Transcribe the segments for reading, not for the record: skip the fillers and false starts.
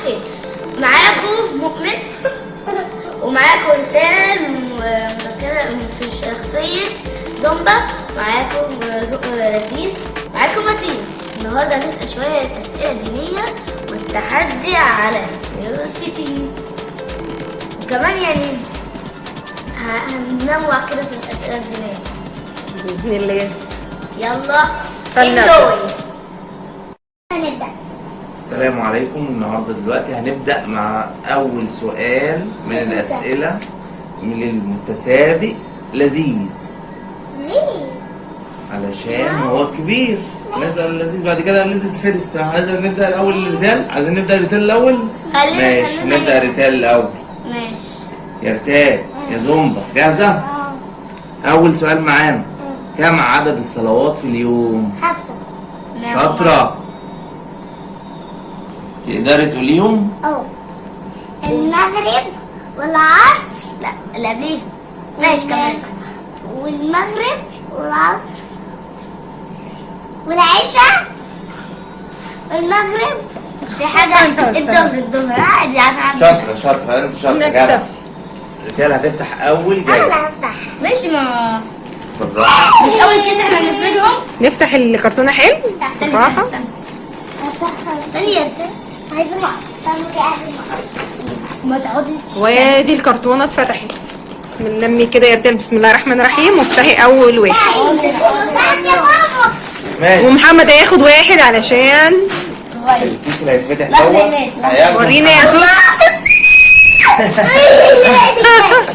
اوكي، معاكم مؤمن ومعاكم ريتال مركبة في شخصية زومبا، معاكم لذيذ، معاكم متين. النهارده هنسأل شوية أسئلة دينية والتحدي على كيوريوسيتي، وكمان يعني هننوع كده في الأسئلة الدينية بإذن الله. يلا فلنبدأ. انجوي. هنبدأ. السلام عليكم. النهارده دلوقتي هنبدأ مع أول سؤال من الأسئلة من المتسابق لذيذ، ليه؟ علشان هو كبير. نسأل لذيذ بعد كده ليديز فيرست. عايزين نبدأ الأول ريتال؟ عايزين نبدأ ريتال الأول؟ ماشي، نبدأ ريتال الأول. ماشي يا ريتال يا زومبا جاهزة؟ أول سؤال معانا، كم عدد الصلوات في اليوم؟ 5. شاطرة. تقدري تقوليهم؟ المغرب والعصر. لا اللي قبليه. ماشي كمان. والمغرب والعصر والعشاء والمغرب. في حاجة الظهر عادي عادي. شاطرة انت شاطرة جدع. ريتال هتفتح أول أنا جايزة. اللي هفتح. ماشي، ما بالراحة. مش أول كيس احنا هنفردهم. نفتح الكرتونة حلو. استني بالراحة. استني هفتحها. استني يا ريتال، عايزة مقص. استنى كده عايزة مقص. ما تقعديش. وادي الكرتونة اتفتحت. بسم الله، نمي كده يا ريتال. بسم الله الرحمن الرحيم. وافتحي أول واحد. وصلت يا بابا. ماشي. ومحمد هياخد واحد علشان صغير. الكيس اللي هيتفتح لا، دوت بينات. هياخد ورينا يا توت.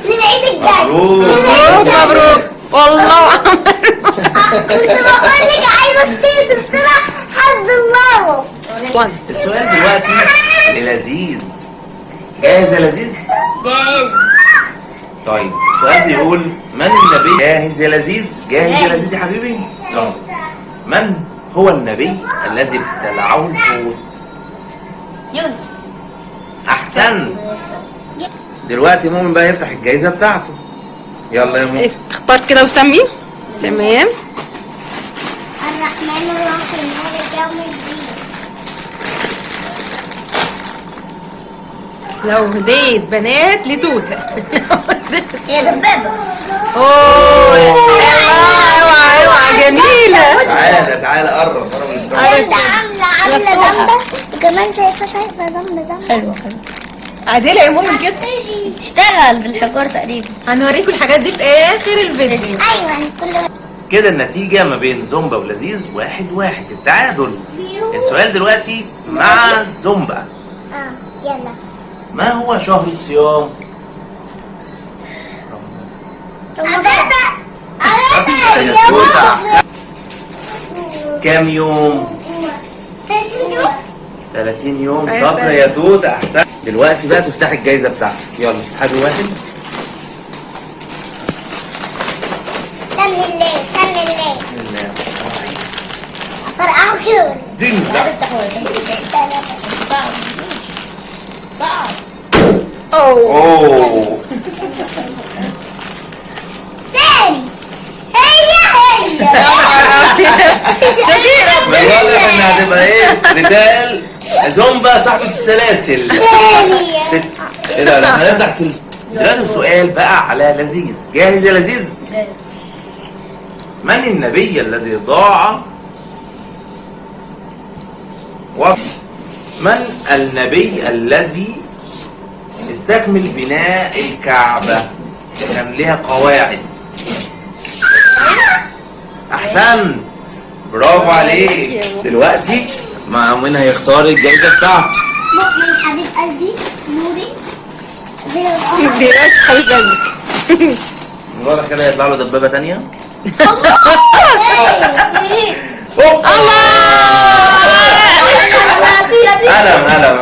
للعيد الجاي. مبروك. مبروك مبروك والله. كنت بقول لك عايزة اشتري سلسلة حظ الله. السؤال دلوقتي للذيذ. جاهز يا لذيذ؟ جاهز. طيب السؤال بيقول من النبي؟ جاهز يا لذيذ؟ جاهز يا لذيذ يا حبيبي؟ طيب من هو النبي الذي ابتلعه الحوت؟ يونس. احسنت. دلوقتي مؤمن بقى يفتح الجايزه بتاعته. يلا يا مؤمن. اختار كده وسمي. تمام. الرحمن الرحيم مالك يوم الدين. لو هدية بنات لتوتة. يا دبابة. اوه اوعى اوعى جميلة. تعالى قرب من الكاميرا. جامدة. عاملة جامدة. وكمان شايفة جامدة. حلوة عادلة يا مؤمن كده. تشتغل بالحجار تقريبا. هنوريكم الحاجات دي في اخر الفيديو. أيوة كل كده النتيجه ما بين زومبا ولذيذ 1-1 التعادل. السؤال دلوقتي مع زومبا. يلا. ما هو شهر الصيام؟ يا توتة أحسن. كام يوم؟ 30 يوم. يا شاطرة سلام. يا توتة أحسن. دلوقتي بقى تفتحي الجايزة بتاعتك. يلا اسحبي واحد. سمي الله سمي الله. بسم الله. فرقعه كده. دين لا. صعب صعب. اوه. تاني. هي شكرا. من واضح انها هتبقى ايه؟ ريتال زومبا صاحبة السلاسل. ست. ايه ده؟ احنا هنفتح سلسلة. دلوقتي السؤال بقى على لذيذ. جاهز يا لذيذ؟ من النبي الذي ضاع من النبي الذي استكمل بناء الكعبة كان لها قواعد؟ احسنت، برافو عليك. دلوقتي مؤمن هيختار الجايزة بتاعته. مؤمن حبيب قلبي نوري. دلوقتي حبيب قلبك. من واضح كده هيطلع له دبابة تانية. الله.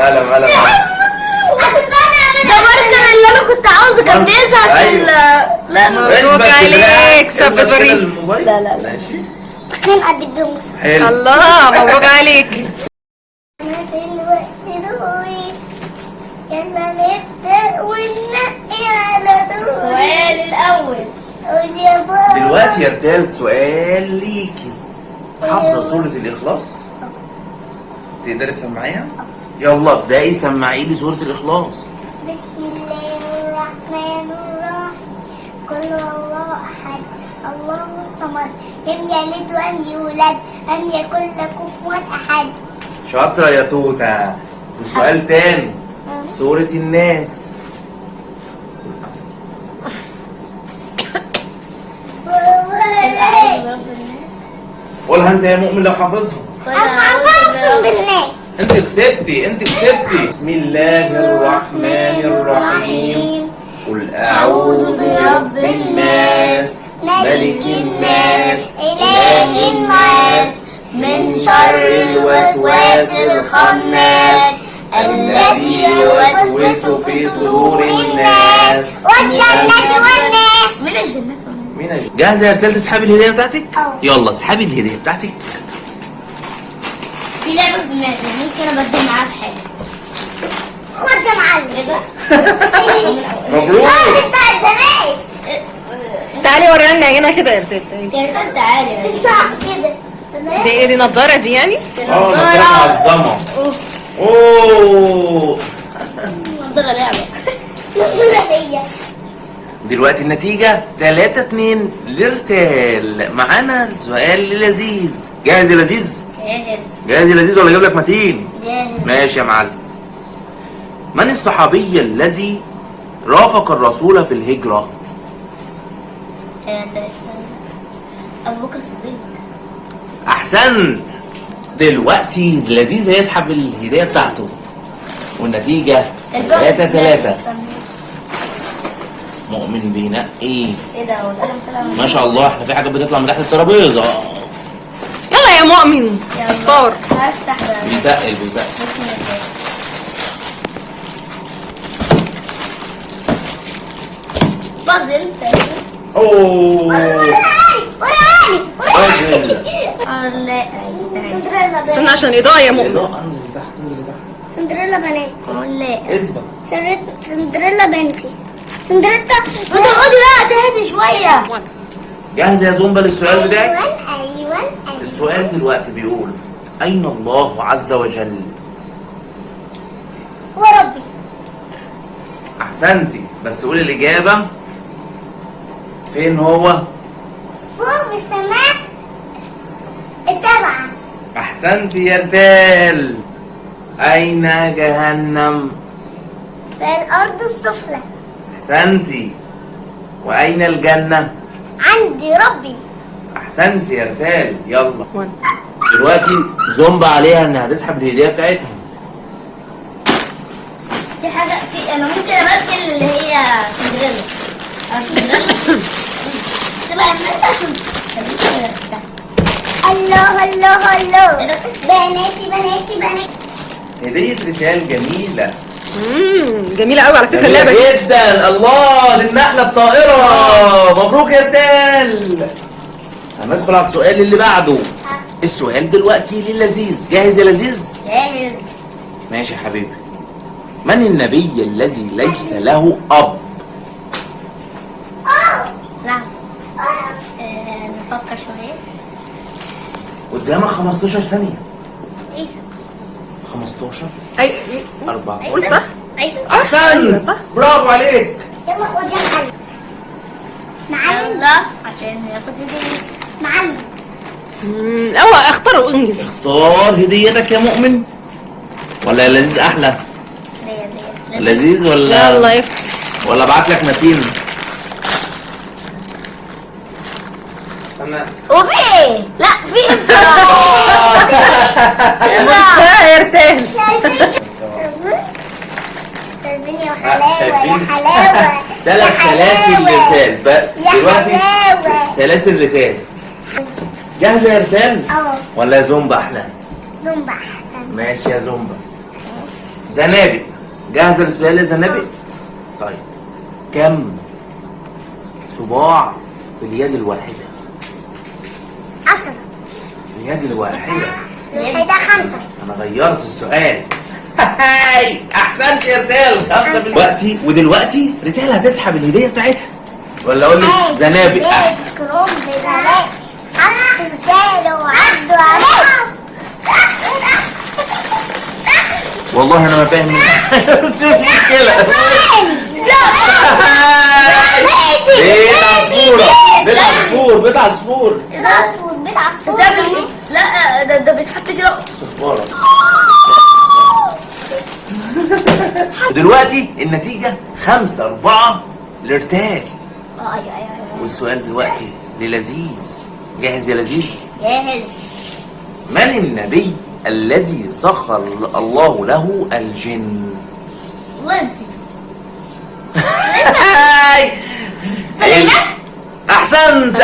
قلم. عشان ده ماركر اللي انا كنت عاوزه كان بيظهر في لا مبروك عليك. ثبت وريني. الموبايل. لا، لا. ماشي. اتنين قد الجمس. حلو. الله مبروك عليك. انا دلوقتي دوري. يلا نبدأ وننقي على دوري. السؤال الاول. قول يا بابا. دلوقتي يا ريتال سؤال ليكي. حافظة سورة الإخلاص؟ تقدري تسمعيها؟ يلا ابدأي سمعي لي سورة الإخلاص. بسم الله الرحمن الرحيم. قل هو الله أحد الله الصمد لم يلد ولم يولد لم يكن له كفوا أحد. شاطرة يا توتة. سؤال تاني، سورة الناس. قولها انت يا مؤمن لو حافظها. أنا أقسم بالله. انت كسبتي انت كسبتي. بسم الله الرحمن الرحيم. قل أعوذ برب الناس ملك الناس إله الناس من شر الوسواس الخناس الذي يوسوس في صدور الناس والجنة والناس. من الجنة مين جاهزة يا رتال تسحبي الهدية بتاعتك؟ اه. يلا اسحبي الهدية بتاعتك. في لعبة في دماغي ممكن أبدل معاها في حاجة. خد يا معلم. مبروك. بتاع الزنايق. تعالي ورينا لنا عينها كده يا رتال. يا ريت تعالي. صح كده. دي ايه دي نضاره دي يعني؟ نضارة معظمة. اوه نضارة لعبة. دلوقتي النتيجة 3-2 لرتال. معانا سؤال لذيذ. جاهز يا لذيذ؟ جاهز. جاهز يا لذيذ ولا اجيب لك متين؟ جاهز. ماشي يا معلم. من الصحابي الذي رافق الرسول في الهجرة؟ يا ساتر. أبو بكر الصديق. أحسنت. دلوقتي لذيذ هيسحب الهدية بتاعته والنتيجة 3-3. مؤمن بينقي. ايه ده هو القلم طلع من ما شاء الله احنا في حاجة بتطلع من تحت الترابيزة. يلا يا مؤمن اختار. هفتح ده. بيتقل. بسم الله. بازل اوه لا. استنى عشان اضاءة يا مؤمن. انزل تحت انزل تحت. سندريلا بنات. لا. اثبت. سندريلا بنتي. سندريلا بتقعدي بقى تهدي شوية. جاهز يا زومبا للسؤال بتاعك؟ ايوه. السؤال دلوقتي بيقول أين الله عز وجل؟ وربي. أحسنتي بس قولي الإجابة. فين هو؟ فوق في السماء السبعة. أحسنتي يا رتال. أين جهنم؟ في الأرض السفلى. أحسنتي. وأين الجنة؟ عندي ربي. أحسنتي يا رتال. يلا دلوقتي زومبا عليها إنها تسحب الهدية بتاعتها. في حاجة في أنا ممكن أبدل اللي هي سندريلا. سندريلا. تبقى الناس عشان الله الله الله. بناتي بناتي بناتي. هدية رتال جميلة جميلة قوي على فكرة اللعبة دي. جميلة جدا. الله للنحلة الطائرة. مبروك يا رتال. هندخل على السؤال اللي بعده. السؤال دلوقتي للذيذ. جاهز يا لذيذ؟ جاهز. ماشي يا حبيبي. من النبي الذي ليس له أب؟ لحظة. نفكر شوية. قدامك 15 ثانية. عيسى. 15 اي 4. قول صح. عيسى. أحسن صح. برافو عليك. يلا خد يا معلم. معلم. يلا عشان ياخد هدية. معلم. هو اختاروا انجز. اختار هديتك يا مؤمن ولا يا لذيذ أحلى؟ لذيذ ولا يلا يفتح. ولا ابعت لك متين؟ استنى. وفي ايه؟ لا في ايه بصراحة. يا رتال. شايفين يا حلاوة يا شايفين؟ حلاوة. 3 سلاسل رتال بقى يا دلوقتي. حلاوة. سلاسل رتال. جاهزة يا رتال؟ اه. ولا يا زومبا أحلى؟ زومبا أحسن. ماشي يا زومبا. زنابق. جاهزة للسؤال يا زنابق؟ طيب كم صباع في اليد الواحدة؟ 10. اليد الواحدة. الوحيدة 5. أنا غيرت السؤال. أحسنت يا رتال. 5 دلوقتي. ودلوقتي رتال هتسحب الهدية بتاعتها ولا أقول لك زنابق؟ كروم بزنابق. حطوا شالوا وعدوا عليهم. والله انا ما فاهم بس مش مشكله. بيت عصفور بيت عصفور. ايه ده؟ عصفور، بيت عصفور. بتعمل ايه؟ لا ده بيتحط كده. صفارة. دلوقتي النتيجة 5-4 لارتال. ايوه. والسؤال دلوقتي للذيذ. جاهز يا لذيذ؟ جاهز. من النبي الذي سخر الله له الجن؟ والله نسيته. هاي. سليمان. احسنت.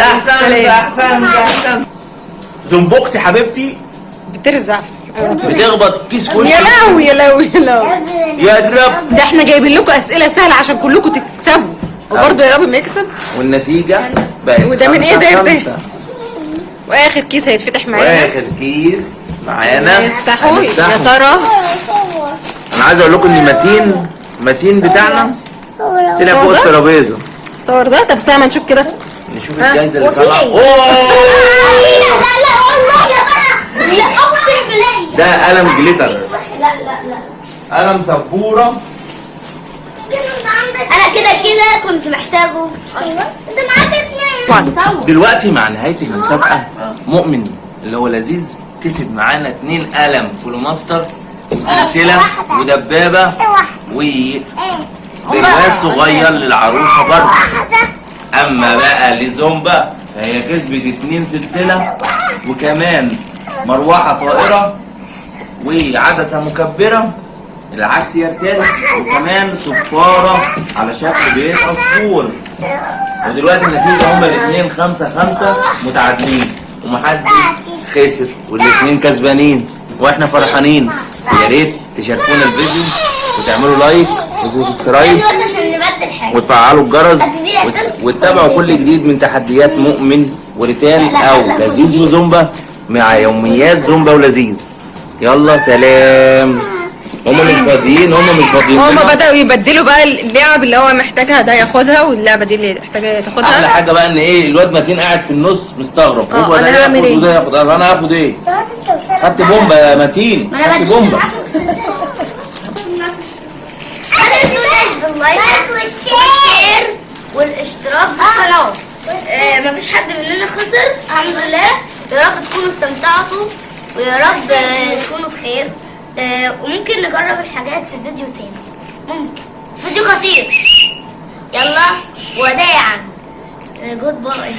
زنبقتي حبيبتي بترزع بتخبط الكيس في وشك. يا لهوي يا لهوي يا لهوي. يا رب. ده احنا جايبين لكم اسئله سهله عشان كلكم تكسبوا، وبرضه يا رب ما يكسب. والنتيجة بقت وده من ايه ده يا 5-5. واخر كيس هيتفتح معانا. واخر كيس معانا هنفتحه يا هنفتحه. ترى. انا عايز اقول لكم ان متين بتاعنا طلع فوق الترابيزه. صور ده. طب سامع نشوف كده. نشوف الجايزه اللي وفي طالعه. إيه؟ لا والله يا بنات، لا اقسم بالله. ده قلم جليتر. لا. قلم سبوره. انا كده كنت محتاجه اصلا. انت معاك اتنين. صور. دلوقتي مع نهايه المسابقه مؤمن اللي هو لذيذ كسب معانا 2 قلم فلوماستر وسلسله ودبابه وبرواز صغير للعروسه برضه. واحدة. اما بقى لزومبا فهي كسبت 2 سلسله وكمان مروحه طائره وعدسه مكبره العكس يرتال وكمان صفاره على شكل بيت عصفور. ودلوقتي النتيجه هما الاثنين 5-5 متعادلين ومحدش خسر والاثنين كسبانين واحنا فرحانين. يا ريت تشاركونا الفيديو وتعملوا لايك وسبسكرايب بس عشان نبدل حاجه. وتفعلوا الجرس وتتابعوا كل جديد من تحديات مؤمن وريتال او لذيذ وزومبا مع يوميات زومبا ولذيذ. يلا سلام. هما مش فاضيين هما بدأوا يبدلوا بقى اللعب اللي هو محتاجها ده ياخدها، واللعبة دي اللي محتاجها تاخدها. احلى حاجه بقى ان ايه الواد متين قاعد في النص مستغرب. هو ده أنا ياخد هعمل إيه؟ وده ياخد. انا هاخد ايه؟ خدت بومبا يا متين. خدت بومبا. ما تنسوناش باللايك والشير والاشتراك في القناه. مفيش حد مننا خسر الحمد لله. يا رب تكونوا استمتعتوا ويا رب تكونوا بخير. وممكن نجرب الحاجات في فيديو تاني، ممكن فيديو قصير. يلا وداعا. جود باي.